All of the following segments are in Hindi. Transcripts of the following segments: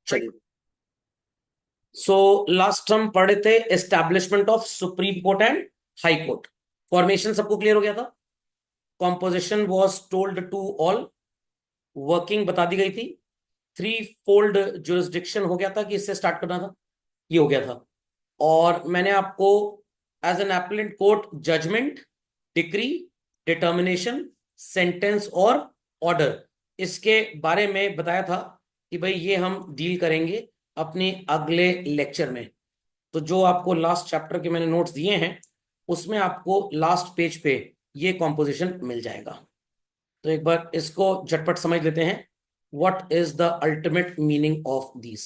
चलिए, सो लास्ट हम पढ़े थे establishment of supreme court and high court. Formation सबको क्लियर हो गया था। Composition was told to all. Working बता दी गई थी। थ्री फोल्ड जुरिस्डिक्शन हो गया था कि इससे स्टार्ट करना था, ये हो गया था। और मैंने आपको as an appellate court judgement, decree, determination, sentence और ऑर्डर, इसके बारे में बताया था कि भाई ये हम डील करेंगे अपने अगले लेक्चर में। तो जो आपको लास्ट चैप्टर के मैंने नोट्स दिए हैं उसमें आपको लास्ट पेज पे ये कॉम्पोजिशन मिल जाएगा। तो एक बार इसको झटपट समझ लेते हैं। What is the ultimate meaning of this?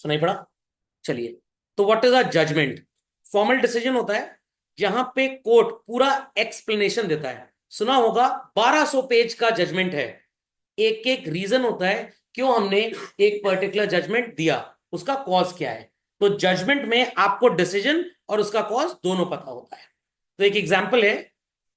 सुनाई पड़ा? चलिए, तो what is a judgement? Formal decision होता है जहां पे कोर्ट पूरा एक्सप्लेनेशन देता है। सुना होगा 1200 पेज का जजमेंट है। एक एक रीजन होता है क्यों हमने एक पर्टिकुलर जजमेंट दिया, उसका कॉज क्या है। तो जजमेंट में आपको डिसीजन और उसका कॉज दोनों पता होता है। तो एक एग्जांपल है,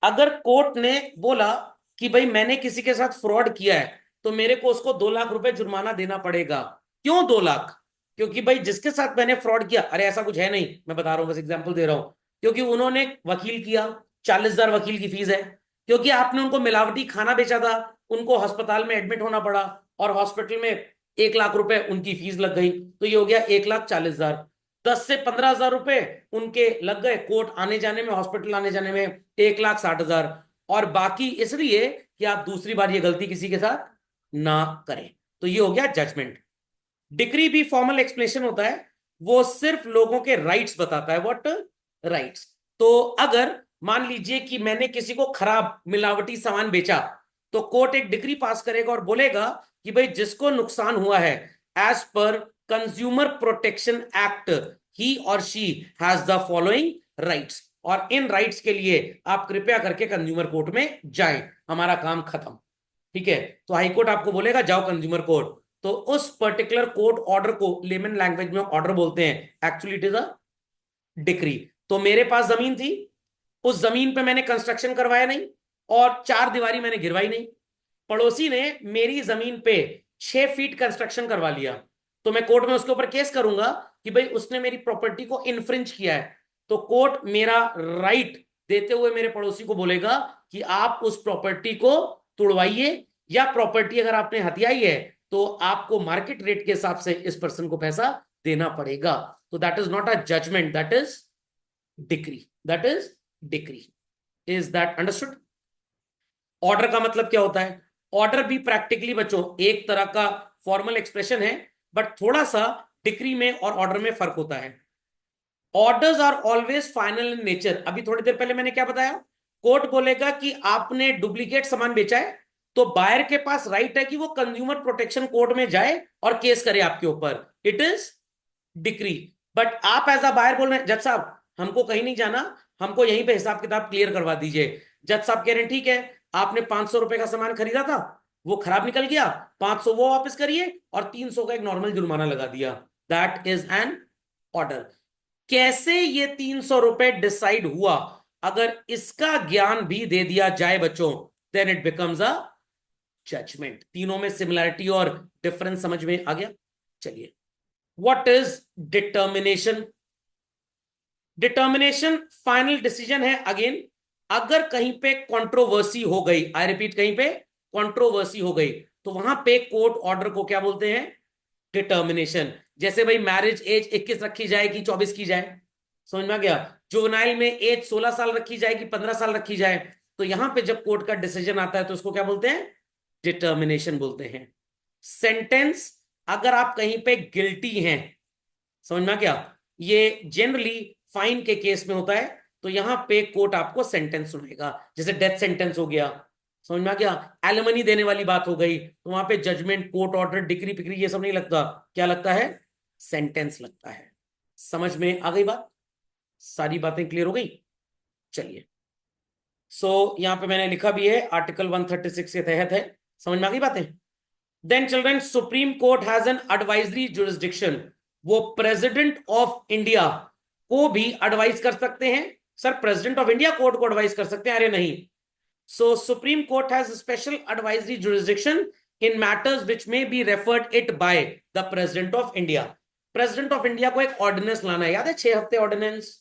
अगर कोर्ट ने बोला कि भाई मैंने किसी के साथ फ्रॉड किया है तो मेरे को उसको 2 लाख रुपए जुर्माना देना पड़ेगा। क्यों 2 लाख? क्योंकि भाई जिसके साथ मैंने फ्रॉड किया, अरे ऐसा कुछ है नहीं, मैं बता रहा हूं, बस एग्जांपल दे रहा हूं। क्योंकि उन्होंने वकील किया, 40,000 वकील की फीस है। क्योंकि आपने उनको मिलावटी खाना बेचा था, उनको अस्पताल में एडमिट होना पड़ा और हॉस्पिटल में 1 लाख रुपए उनकी फीस लग गई, तो ये हो गया 1,40,000। 10 से 15,000 रुपए उनके लग गए कोर्ट आने जाने में, हॉस्पिटल आने जाने में, 1,60,000। और बाकी इसलिए कि आप दूसरी बार ये गलती किसी के साथ ना करें। तो ये हो गया जजमेंट। डिक्री भी फॉर्मल एक्सप्लेनेशन होता है, वो सिर्फ लोगों के राइट्स बताता है। What rights? तो अगर मान लीजिए कि मैंने किसी को खराब मिलावटी सामान बेचा, तो कोर्ट एक डिक्री पास करेगा और बोलेगा कि भाई जिसको नुकसान हुआ है, as per consumer protection act, ही और she has the following rights, और इन राइट्स के लिए आप कृपया करके कंज्यूमर कोर्ट में जाएं, हमारा काम खत्म। ठीक है? तो हाई कोर्ट आपको बोलेगा जाओ कंज्यूमर कोर्ट। तो उस पर्टिकुलर कोर्ट ऑर्डर को लेमन लैंग्वेज में ऑर्डर बोलते हैं, actually it is a decree. तो मेरे पास जमीन थी, उस जमीन पे मैंने कंस्ट्रक्शन करवाया नहीं और चार दीवारी मैंने गिरवाई नहीं। पड़ोसी ने मेरी जमीन पे 6 फीट कंस्ट्रक्शन करवा लिया, तो मैं कोर्ट में उसके ऊपर केस करूंगा कि भाई उसने मेरी प्रॉपर्टी को इन्फ्रिंज किया है। तो कोर्ट मेरा राइट देते हुए मेरे पड़ोसी को बोलेगा कि आप उस प्रॉपर्टी को तुड़वाइए, या प्रॉपर्टी अगर आपने हथियाई है तो आपको मार्केट रेट के हिसाब से इस पर्सन को पैसा देना पड़ेगा। तो that is not a judgement, that is decree. That is decree. Is that understood? Order का मतलब क्या होता है? ऑर्डर भी प्रैक्टिकली बच्चों एक तरह का फॉर्मल एक्सप्रेशन है, बट थोड़ा सा डिक्री में और ऑर्डर में फर्क होता है। Orders are always final in nature. अभी थोड़ी देर पहले मैंने क्या बताया? कोर्ट बोलेगा कि आपने डुप्लीकेट सामान बेचा है, तो बायर के पास राइट है कि वो कंज्यूमर प्रोटेक्शन कोर्ट में जाए और केस करे आपके ऊपर। It is decree. बट आप एज अ बायर बोल रहे हैं जज साहब हमको कहीं नहीं जाना, हमको यहीं पे हिसाब किताब क्लियर करवा दीजिए। जज साहब कह रहे हैं ठीक है, आपने 500 रुपए का सामान खरीदा था, वो खराब निकल गया, 500 वो वापस करिए और 300 का एक नॉर्मल जुर्माना लगा दिया। That is an order. कैसे ये 300 रुपए डिसाइड हुआ, अगर इसका ज्ञान भी दे दिया जाए बच्चों, then it becomes a judgement. तीनों में सिमिलैरिटी और डिफरेंस समझ में आ गया? चलिए, what is determination? Determination final decision है। अगेन, अगर कहीं पे कंट्रोवर्सी हो गई, आई रिपीट, कहीं पे कंट्रोवर्सी हो गई, तो वहां पे कोर्ट ऑर्डर को क्या बोलते हैं? डिटर्मिनेशन। जैसे भाई मैरिज एज 21 रखी जाए कि 24 की जाए, समझ में आ गया? जुवेनाइल में एज 16 साल रखी जाए कि 15 साल रखी जाए, तो यहां पे जब कोर्ट का डिसीजन आता है तो उसको क्या बोलते हैं? डिटर्मिनेशन बोलते हैं। सेंटेंस, अगर आप कहीं पे गिल्टी हैं, समझ में आ गया? ये जनरली फाइन के केस में होता है, तो यहां पे कोर्ट आपको सेंटेंस सुनाएगा। जैसे डेथ सेंटेंस हो गया, समझ में आ गया? एलिमनी देने वाली बात हो गई, तो वहां पे जजमेंट, कोर्ट ऑर्डर, डिक्री पिक्री ये सब नहीं लगता। क्या लगता है? सेंटेंस लगता है। समझ में आ गई बात? सारी बातें क्लियर हो गई? चलिए, यहां पे मैंने लिखा भी है, आर्टिकल 136 के तहत है। समझ में आ गई बातें? Then children, Supreme court has an advisory jurisdiction. वो प्रेसिडेंट ऑफ इंडिया को भी एडवाइस कर सकते हैं। Sir President of India court को एडवाइस कर सकते हैं? अरे नहीं। So Supreme court has special advisory jurisdiction in matters which may be referred it by the President of India. President of India को एक ऑर्डिनेंस लाना है, याद है 6 हफ्ते ऑर्डिनेंस,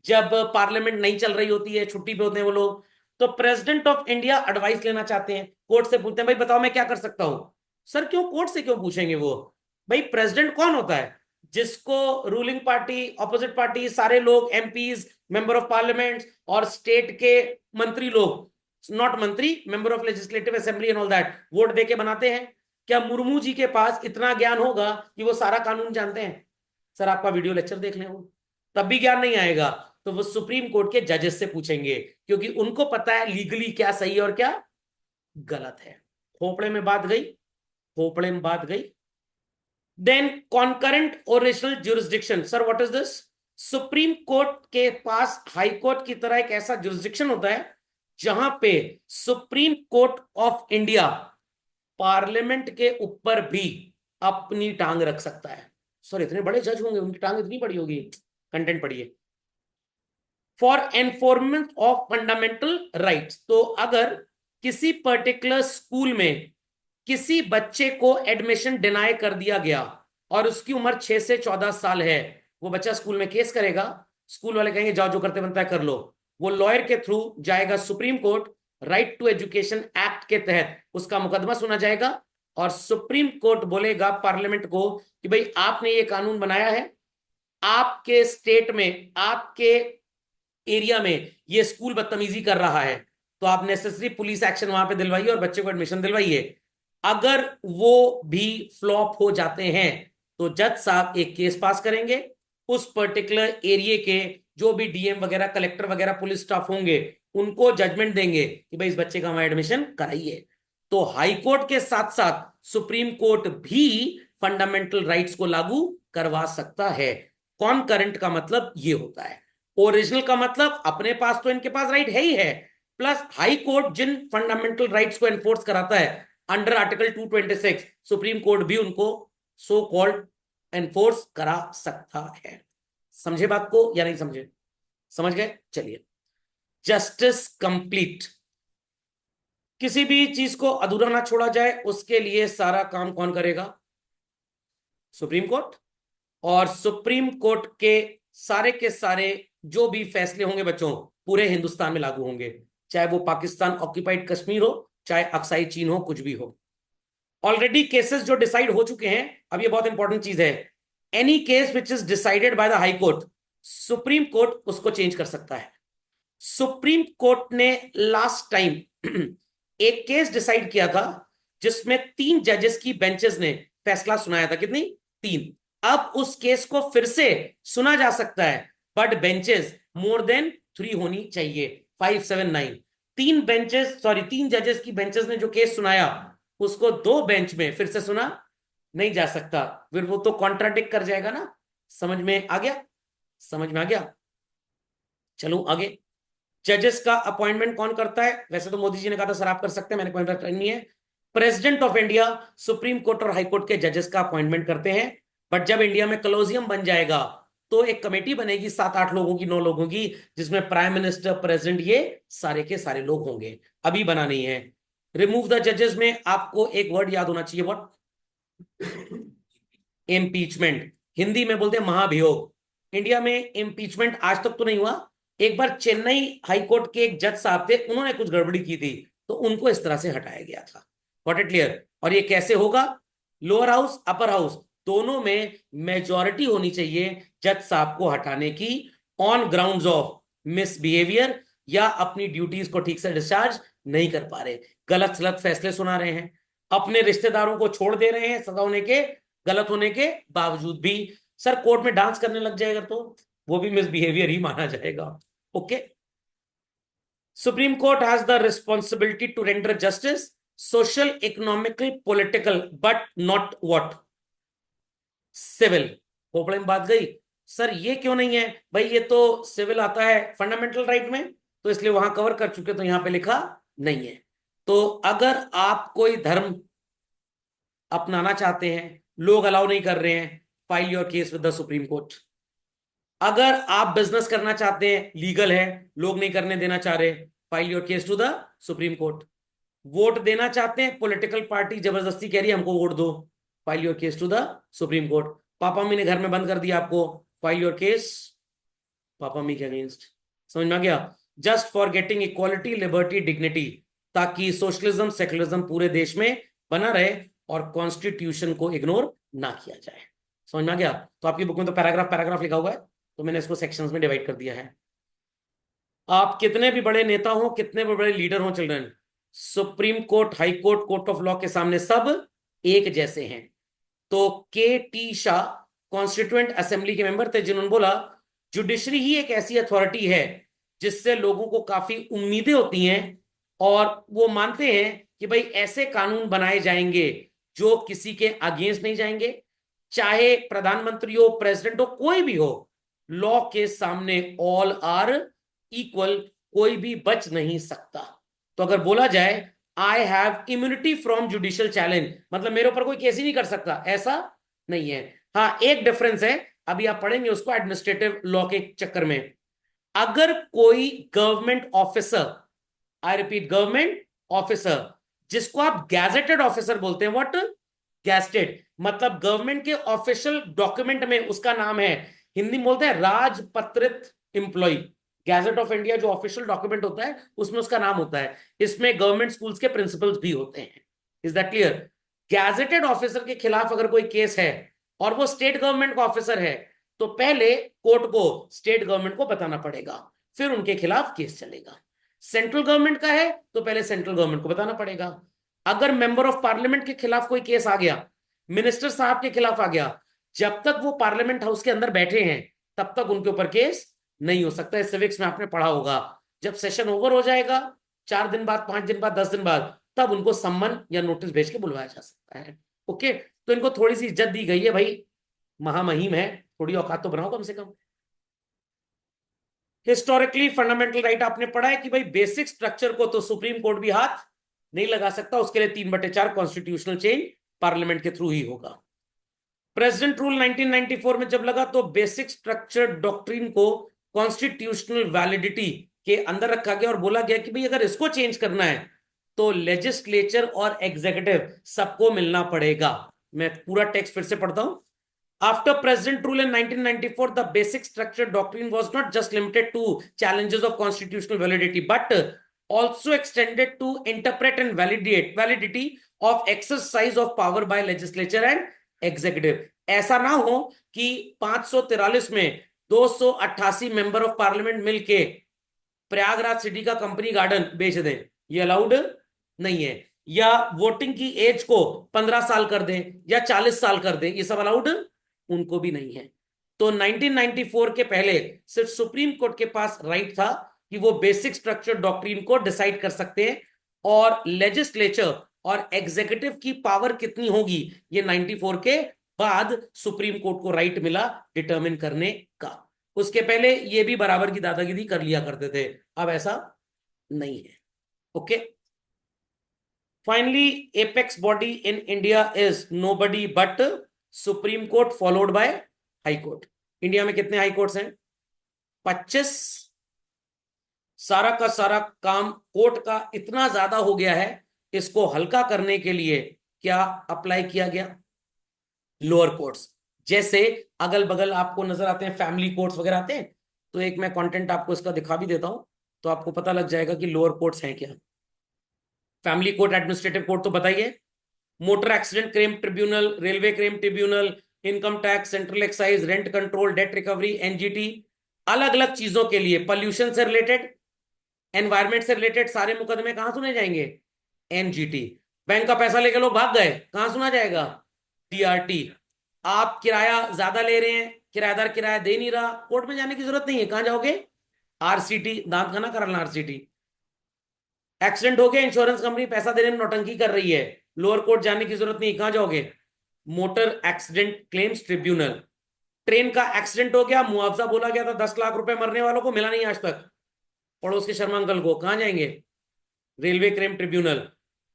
जब पार्लियामेंट नहीं चल रही होती है, छुट्टी पे होते हैं वो लोग, तो प्रेसिडेंट ऑफ इंडिया एडवाइस लेना चाहते हैं, कोर्ट से पूछते हैं भाई बताओ मैं क्या कर सकता हूं। सर क्यों कोर्ट से क्यों पूछेंगे वो? भाई प्रेसिडेंट कौन होता है? जिसको रूलिंग पार्टी, ऑपोजिट पार्टी, सारे लोग, एमपीज, मेंबर ऑफ पार्लियामेंट और स्टेट के मंत्री लोग, नॉट मंत्री, member of legislative assembly and all that, vote देके बनाते हैं। क्या मुर्मू जी के पास इतना ज्ञान होगा कि वो सारा कानून जानते हैं? सर आपका वीडियो लेक्चर देख लें वो, तब भी ज्ञान नहीं आएगा। तो वो सुप्रीम कोर्ट के जजेस से पूछेंगे, क्योंकि उनको पता है लीगली क्या सही है और क्या गलत है। खोपड़े में बात गई, खोपड़े में बात गई। Then concurrent original jurisdiction, sir what is this? Supreme court के पास हाई कोर्ट की तरह एक ऐसा ज्यूरिसडिक्शन होता है जहां पे supreme court of India parliament के ऊपर भी अपनी टांग रख सकता है। सर इतने बड़े जज होंगे, उनकी टांग इतनी बड़ी होगी? कंटेंट पढ़िए। For enforcement of fundamental rights, तो अगर किसी पर्टिकुलर स्कूल में किसी बच्चे को एडमिशन डिनाई कर दिया गया और उसकी उम्र 6 से 14 साल है, वो बच्चा स्कूल में केस करेगा, स्कूल वाले कहेंगे जाओ जो करते बनता है कर लो, वो लॉयर के थ्रू जाएगा supreme court, right to education act के तहत उसका मुकदमा सुना जाएगा, और सुप्रीम कोर्ट बोलेगा पार्लियामेंट को कि भाई आपने ये कानून बनाया है, आपके स्टेट में, आपके एरिया में ये स्कूल बदतमीजी कर रहा है, तो आप नेसेसरी पुलिस एक्शन वहां पे दिलवाइए और बच्चे को एडमिशन दिलवाइए। अगर वो भी फ्लॉप हो जाते हैं तो जज साहब एक केस पास करेंगे, उस पर्टिकुलर एरिया के जो भी डीएम वगैरह, कलेक्टर वगैरह, पुलिस स्टाफ होंगे, उनको जजमेंट देंगे कि भाई इस बच्चे का वहां एडमिशन कराइए। तो हाई कोर्ट के साथ साथ सुप्रीम कोर्ट भी फंडामेंटल राइट्स को लागू करवा सकता है। कॉनकरेंट का मतलब ये होता है। ओरिजिनल का मतलब अपने पास तो इनके पास राइट है ही है, प्लस हाई कोर्ट जिन फंडामेंटल राइट्स को एनफोर्स कराता है अंडर आर्टिकल 226, सुप्रीम कोर्ट भी उनको सो कॉल्ड एनफोर्स करा सकता है। समझे बात को या नहीं समझे? समझ गए? चलिए, जस्टिस कंप्लीट, किसी भी चीज को अधूरा ना छोड़ा जाए, उसके लिए सारा काम कौन करेगा? Supreme court. और सुप्रीम कोर्ट के सारे जो भी फैसले होंगे बच्चों, पूरे हिंदुस्तान में लागू होंगे, चाहे वो पाकिस्तान ऑक्यूपाइड कश्मीर हो, चाहे अक्साई चीन हो, कुछ भी हो। ऑलरेडी केसेस जो डिसाइड हो चुके हैं, अब ये बहुत इंपॉर्टेंट चीज है, any case which is decided by the high court, supreme court उसको चेंज कर सकता है। सुप्रीम कोर्ट ने लास्ट टाइम एक केस डिसाइड किया था जिसमें 3 जजेस की बेंचेस ने फैसला सुनाया था। कितनी? 3। अब उस केस को फिर से सुना जा सकता है, बट बेंचेस मोर देन 3 होनी चाहिए, 5, 7, 9। 3 जजेस की बेंचेस ने जो केस सुनाया, उसको 2 बेंच में फिर से सुना नहीं जा सकता, फिर वो तो कॉन्ट्राडिक्ट कर जाएगा ना। समझ में आ गया? समझ में आ गया? चलो आगे। जजेस का अपॉइंटमेंट कौन करता है? वैसे तो मोदी जी ने कहा था सर आप कर सकते हैं, मैंने अपॉइंटमेंट नहीं है। President of India supreme court और हाई कोर्ट के जजेस का अपॉइंटमेंट करते हैं। बट जब इंडिया में कलोजियम बन जाएगा तो एक कमेटी बनेगी 7-8 लोगों की, 9 लोगों की, जिसमें प्राइम मिनिस्टर, प्रेसिडेंट, ये सारे के सारे लोग होंगे। अभी बना नहीं है। रिमूव द जजेस में आपको एक वर्ड याद होना चाहिए, व्हाट? इम्पीचमेंट। हिंदी में बोलते हैं महाभियोग। इंडिया में इम्पीचमेंट आज तक तो नहीं हुआ। एक बार चेन्नई हाई कोर्ट के एक जज साहब थे, उन्होंने कुछ गड़बड़ी की थी, तो उनको इस तरह से हटाया गया था। Got it clear? और ये कैसे होगा? लोअर हाउस, अपर हाउस, दोनों में मेजॉरिटी होनी चाहिए जज साहब को हटाने की, ऑन ग्राउंड्स ऑफ मिसबिहेवियर, या अपनी ड्यूटीज को ठीक से डिस्चार्ज नहीं कर पा रहे, गलत सलत फैसले सुना रहे हैं, अपने रिश्तेदारों को छोड़ दे रहे हैं सजा होने के, गलत होने के बावजूद भी। सर कोर्ट में डांस करने लग जाएगा तो वो भी मिसबिहेवियर ही माना जाएगा। Okay. Supreme court has the responsibility to render justice, social, economical, political, but not what? Civil. खोपड़े में बात गई। सर ये क्यों नहीं है? भाई ये तो सिविल आता है फंडामेंटल राइट में, तो इसलिए वहां कवर कर चुके, तो यहां पे लिखा नहीं है। तो अगर आप कोई धर्म अपनाना चाहते हैं, लोग अलाउ नहीं कर रहे हैं, file your case with the supreme court. अगर आप बिजनेस करना चाहते हैं, लीगल है, लोग नहीं करने देना चाह रहे, file your case to the supreme court. Vote देना चाहते हैं, पॉलिटिकल पार्टी जबरदस्ती कह रही है हमको वोट दो, file your case to the supreme court. Papa mummy ने घर में बंद कर दिया आपको, file your case papa mummy के अगेंस्ट। समझ में आ गया? Just for getting equality liberty dignity, ताकि सोशलिज्म सेकुलरिज्म पूरे देश में बना रहे और कॉन्स्टिट्यूशन को इग्नोर ना किया जाए। समझ में आ गया? तो आपकी बुक में तो पैराग्राफ पैराग्राफ लिखा हुआ है, तो मैंने इसको सेक्शंस में डिवाइड कर दिया है। आप कितने भी बड़े नेता हो, कितने भी बड़े लीडर हो children, Supreme court, high court, court of law के सामने सब एक जैसे हैं। तो के टी शाह कॉन्स्टिट्यूएंट असेंबली के मेंबर थे, जिन्होंने बोला जुडिशरी ही एक ऐसी अथॉरिटी है जिससे लोगों को काफी उम्मीदें होती हैं, और वो मानते हैं कि भाई ऐसे कानून बनाए जाएंगे जो किसी के अगेंस्ट नहीं जाएंगे, चाहे प्रधानमंत्री हो, प्रेसिडेंट हो, कोई भी हो, लॉ के सामने ऑल आर इक्वल, कोई भी बच नहीं सकता। तो अगर बोला जाए I have immunity from judicial challenge, मतलब मेरे ऊपर कोई केस ही नहीं कर सकता, ऐसा नहीं है। हाँ, एक डिफरेंस है, अभी आप पढ़ेंगे उसको एडमिनिस्ट्रेटिव लॉ के चक्कर में। अगर कोई government officer, I repeat government officer, जिसको आप गैजेटेड ऑफिसर बोलते हैं, व्हाट गैजेटेड, मतलब गवर्नमेंट के ऑफिशियल डॉक्यूमेंट में उसका नाम है, हिंदी में बोलते हैं राजपत्रित एम्प्लॉय। गैजेट ऑफ इंडिया जो ऑफिशियल डॉक्यूमेंट होता है उसमें उसका नाम होता है, इसमें गवर्नमेंट स्कूल्स के प्रिंसिपल्स भी होते हैं। Is that clear? Gazetted officer के खिलाफ अगर कोई केस है और वो स्टेट गवर्नमेंट का ऑफिसर है, तो पहले कोर्ट को स्टेट गवर्नमेंट को बताना पड़ेगा, फिर उनके खिलाफ केस चलेगा। सेंट्रल गवर्नमेंट का है तो पहले सेंट्रल गवर्नमेंट को बताना पड़ेगा। अगर मेंबर ऑफ पार्लियामेंट के खिलाफ कोई केस आ गया, मिनिस्टर साहब के खिलाफ आ गया, जब तक वो पार्लियामेंट हाउस के अंदर बैठे हैं तब तक उनके ऊपर केस नहीं हो सकता। सिविक्स में आपने पढ़ा होगा, जब सेशन ओवर हो जाएगा 4 दिन बाद, 5 दिन बाद, 10 दिन बाद, तब उनको सम्मन या नोटिस भेज के बुलवाया जा सकता है। ओके, तो इनको थोड़ी सी इज्जत दी गई है भाई, महामहिम है, थोड़ी औकात तो बनाओ कम से कम। हिस्टोरिकली फंडामेंटल राइट आपने पढ़ा है कि भाई बेसिक स्ट्रक्चर को तो सुप्रीम कोर्ट भी हाथ नहीं लगा सकता, उसके लिए 3/4 कॉन्स्टिट्यूशनल चेंज पार्लियामेंट के थ्रू ही होगा। प्रेसिडेंट रूल 1994 में जब लगा तो बेसिक स्ट्रक्चर डॉक्ट्रिन को कॉन्स्टिट्यूशनल वैलिडिटी के अंदर रखा गया और बोला गया कि भाई अगर इसको चेंज करना है तो लेजिस्लेचर और एग्जीक्यूटिव सबको मिलना पड़ेगा। मैं पूरा टेक्स्ट फिर से पढ़ता हूं। After President rule in 1994, the basic structure doctrine was not just limited to challenges of constitutional validity, but also extended to interpret and validate validity of exercise of power by legislature and executive। ऐसा ना हो कि 543 में 288 मेंबर ऑफ पार्लियामेंट मिलके प्रयागराज सिटी का कंपनी गार्डन बेच दें, ये अलाउड नहीं है। या वोटिंग की एज को 15 साल कर दें या 40 साल कर दें, ये सब अलाउड उनको भी नहीं है। तो 1994 के पहले सिर्फ सुप्रीम कोर्ट के पास राइट था कि वो बेसिक स्ट्रक्चर डॉक्ट्रिन को डिसाइड कर सकते हैं, और लेजिस्लेचर और एग्जीक्यूटिव की पावर कितनी होगी ये 94 के बाद सुप्रीम कोर्ट को राइट मिला डिटरमिन करने का। उसके पहले ये भी बराबर की दादागिरी कर लिया करते थे, अब ऐसा नहीं है। Okay, finally apex body in India is nobody but supreme court followed by high court. India में कितने हाई कोर्ट्स हैं? 25। सारा का सारा काम कोर्ट का इतना ज्यादा हो गया है, इसको हल्का करने के लिए क्या अप्लाई किया गया? Lower courts. जैसे अगल बगल आपको नजर आते हैं फैमिली कोर्ट्स वगैरह आते हैं, तो एक मैं कंटेंट आपको इसका दिखा भी देता हूं, तो आपको पता लग जाएगा कि लोअर कोर्ट्स हैं क्या। फैमिली कोर्ट, एडमिनिस्ट्रेटिव कोर्ट तो बताइए, motor accident claim tribunal, railway claim tribunal, income tax, central excise, rent control, date recovery, NGT, अलग अलग चीजों के लिए, पॉल्यूशन से रिलेटेड, एनवायरमेंट से रिलेटेड सारे मुकदमे कहां सुने जाएंगे? एनजीटी। बैंक का पैसा लेके लोग भाग गए, कहां सुना जाएगा? टीआरटी। आप किराया ज्यादा ले रहे हैं, किराएदार किराया दे नहीं रहा, कोर्ट में जाने की जरूरत नहीं है, कहां जाओगे? आरसीटी, दांत खाना कराना आरसीटी। एक्सीडेंट हो गया, इंश्योरेंस कंपनी पैसा देने में नौटंकी कर रही है, लोअर कोर्ट जाने की जरूरत नहीं, कहां जाओगे? Motor accident claims tribunal. Train का एक्सीडेंट हो गया, मुआवजा बोला गया था 10 लाख रुपए, मरने वालों को मिला नहीं आज तक, पड़ोस के शर्मा अंकल को, कहां जाएंगे? Railway claim tribunal.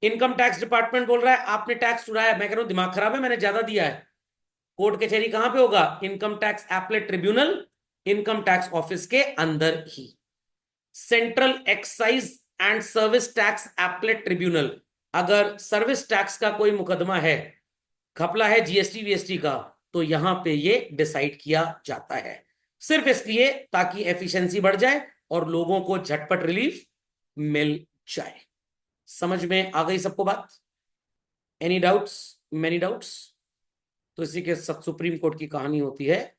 Income tax department बोल रहा है आपने टैक्स चुराया, मैं कह रहा हूं दिमाग खराब है, मैंने ज्यादा दिया है, कोर्ट कचहरी कहां पे होगा? Income tax appellate tribunal, income tax office के अंदर ही। Central excise and service tax appellate tribunal, अगर सर्विस टैक्स का कोई मुकदमा है, घपला है जीएसटी वीएसटी का, तो यहां पे ये डिसाइड किया जाता है, सिर्फ इसलिए ताकि एफिशिएंसी बढ़ जाए और लोगों को झटपट रिलीफ मिल जाए। समझ में आ गई सबको बात? Any doubts? Many doubts? तो इसी के साथ सुप्रीम कोर्ट की कहानी होती है